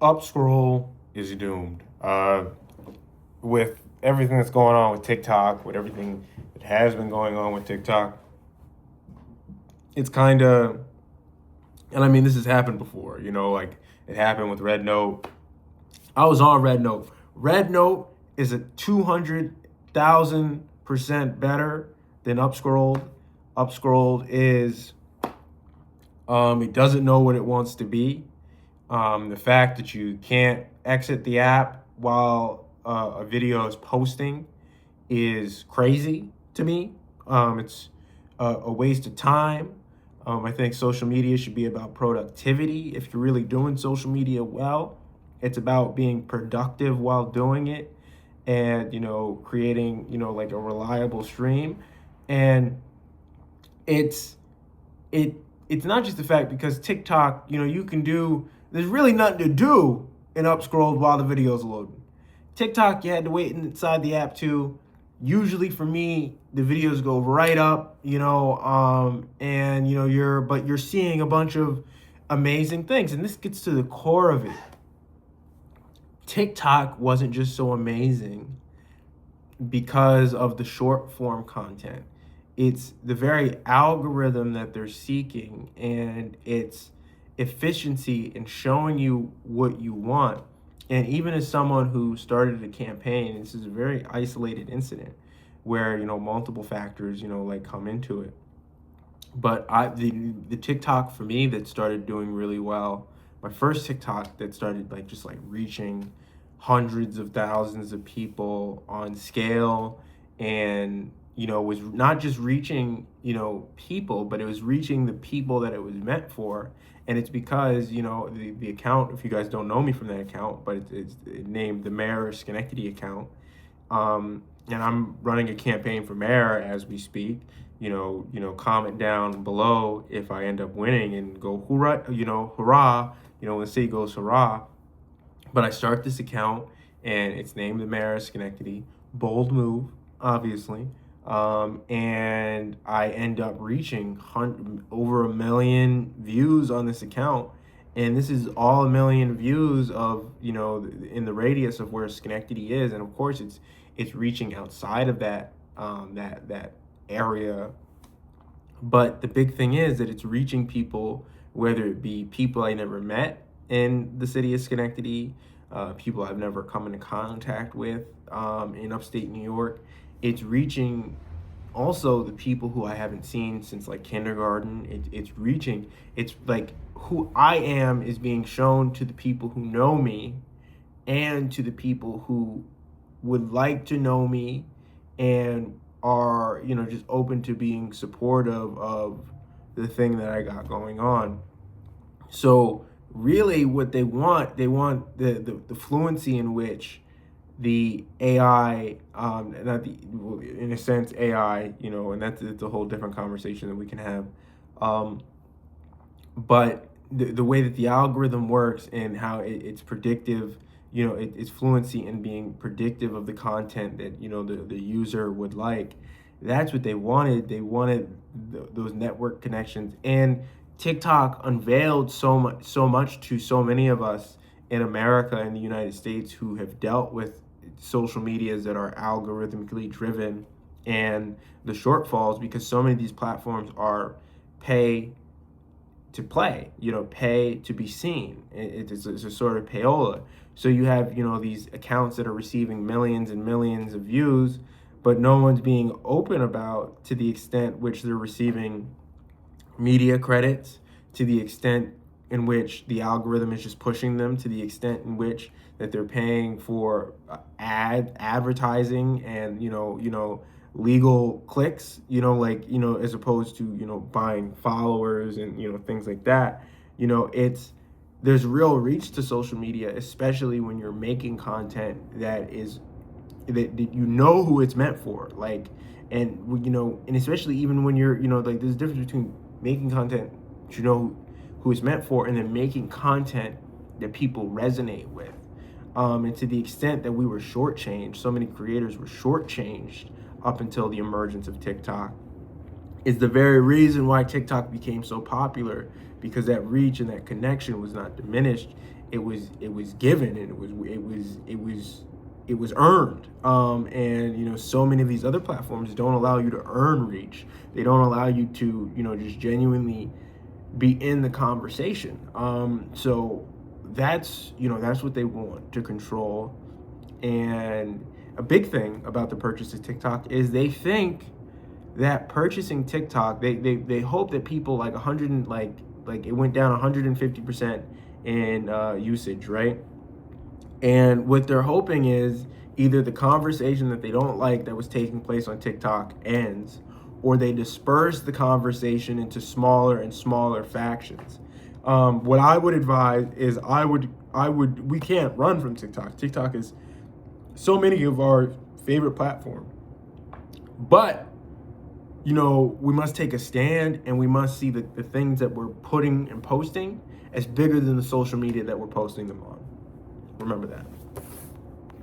Upscroll is doomed. With everything that's going on with TikTok, with everything that has been going on with TikTok, it's kind of, and I mean, this has happened before, like it happened with Red Note. I was on Red Note. Red Note is a 200,000% better than Upscrolled. Upscrolled is, it doesn't know what it wants to be. The fact that you can't exit the app while a video is posting is crazy to me. It's a waste of time. I think social media should be about productivity. If you're really doing social media well, it's about being productive while doing it and, creating, like a reliable stream. And it's, it, it's not just the fact because TikTok, there's really nothing to do in Upscrolled while the video's loading. TikTok, you had to wait inside the app too. Usually for me, the videos go right up, and you're seeing a bunch of amazing things. And this gets to the core of it. TikTok wasn't just so amazing because of the short form content. It's the very algorithm that they're seeking and its efficiency in showing you what you want. And even as someone who started a campaign, this is a very isolated incident where, multiple factors, like come into it. But the TikTok for me that started doing really well, my first TikTok that started just reaching hundreds of thousands of people on scale and was not just reaching people, but it was reaching the people that it was meant for. And it's because the account, if you guys don't know me from that account, but it's named the Mayor of Schenectady account, and I'm running a campaign for mayor as we speak. Comment down below if I end up winning and go hurrah, hurrah, when the city goes hurrah. But I start this account and it's named the Mayor of Schenectady. Bold move, obviously. And I end up reaching over 1 million views on this account. And this is all 1 million views of, in the radius of where Schenectady is. And of course it's reaching outside of that, that area. But the big thing is that it's reaching people, whether it be people I never met in the city of Schenectady, people I've never come into contact with in upstate New York. It's reaching also the people who I haven't seen since kindergarten. It's like who I am is being shown to the people who know me and to the people who would like to know me and are, just open to being supportive of the thing that I got going on. So really what they want the fluency in which the AI, not the, in a sense, AI, and it's a whole different conversation that we can have. But the way that the algorithm works and how it's predictive, it's fluency in being predictive of the content that, the user would like. That's what they wanted. They wanted those network connections. And TikTok unveiled so much to so many of us in America and the United States who have dealt with social medias that are algorithmically driven and the shortfalls, because so many of these platforms are pay to play, pay to be seen. It's a sort of payola. So you have, these accounts that are receiving millions and millions of views, but no one's being open about to the extent which they're receiving media credits, to the extent in which the algorithm is just pushing them, to the extent in which that they're paying for advertising and legal clicks, as opposed to buying followers and things like that. There's real reach to social media, especially when you're making content that who it's meant for, and especially even when you're there's a difference between making content who it's meant for and then making content that people resonate with. And to the extent that we were shortchanged, so many creators were shortchanged up until the emergence of TikTok. is the very reason why TikTok became so popular, because that reach and that connection was not diminished. It was given, and it was earned. And so many of these other platforms don't allow you to earn reach. They don't allow you to just genuinely be in the conversation. So that's what they want to control. And a big thing about the purchase of TikTok is they think that purchasing TikTok, they hope that people like 100 and like it went down 150% in usage, right? And what they're hoping is either the conversation that they don't like that was taking place on TikTok ends, or they disperse the conversation into smaller and smaller factions. What I would advise is we can't run from TikTok. TikTok is so many of our favorite platform, but we must take a stand, and we must see the things that we're putting and posting as bigger than the social media that we're posting them on. Remember that.